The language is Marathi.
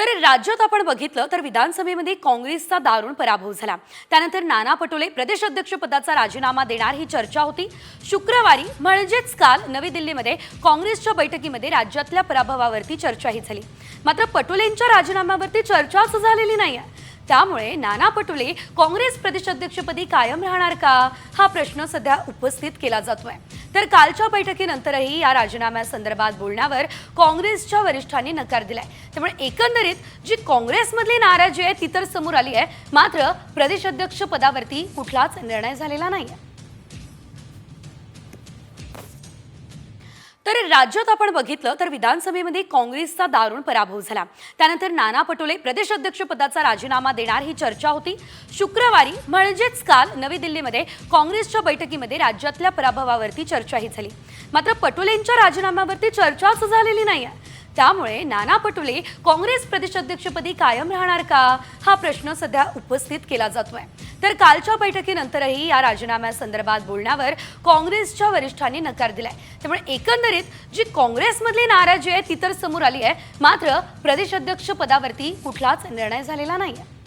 तर राज्यात आपण बघितलं तर विधानसभेमध्ये काँग्रेसचा दारुण पराभव झाला। त्यानंतर नाना पटोले प्रदेशाध्यक्ष पदाचा राजीनामा देणार ही चर्चा होती। शुक्रवारी म्हणजेच काल नवी दिल्लीमध्ये काँग्रेसच्या बैठकीमध्ये राज्यातल्या पराभवावरती चर्चाही झाली। मात्र पटोलेंच्या राजीनाम्यावरती चर्चाच झालेली नाहीये। त्यामुळे नाना पटोले काँग्रेस प्रदेशाध्यक्षपदी कायम राहणार का हा प्रश्न सध्या उपस्थित केला जातोय। तर कालच्या बैठकीनंतरही या राजीनाम्यासंदर्भात बोलण्यावर काँग्रेसच्या वरिष्ठांनी नकार दिलाय। त्यामुळे एकंदरीत जी काँग्रेसमधली नाराजी आहे ती तर समोर आली आहे, मात्र प्रदेशाध्यक्ष पदावरती कुठलाच निर्णय झालेला नाहीये। तर राज्यात आपण बघितलं तर विधानसभेमध्ये काँग्रेसचा दारुण पराभव झाला। त्यानंतर नाना पटोले प्रदेशाध्यक्ष पदाचा राजीनामा देणार ही चर्चा होती। शुक्रवारी म्हणजेच काल नवी दिल्लीमध्ये काँग्रेसच्या बैठकीमध्ये राज्यातल्या पराभवावरती चर्चाही झाली। मात्र पटोलेंच्या राजीनाम्यावरती चर्चाच झालेली नाहीये। त्यामुळे नाना पटोले काँग्रेस प्रदेशाध्यक्षपदी कायम राहणार का हा प्रश्न सध्या उपस्थित केला जातोय। तर कालच्या बैठकीनंतरही या राजीनाम्यासंदर्भात बोलण्यावर काँग्रेसच्या वरिष्ठांनी नकार दिलाय। त्यामुळे एकंदरीत जी काँग्रेसमधली नाराजी आहे ती तर समोर आली आहे, मात्र प्रदेशाध्यक्ष पदावरती कुठलाच निर्णय झालेला नाहीये।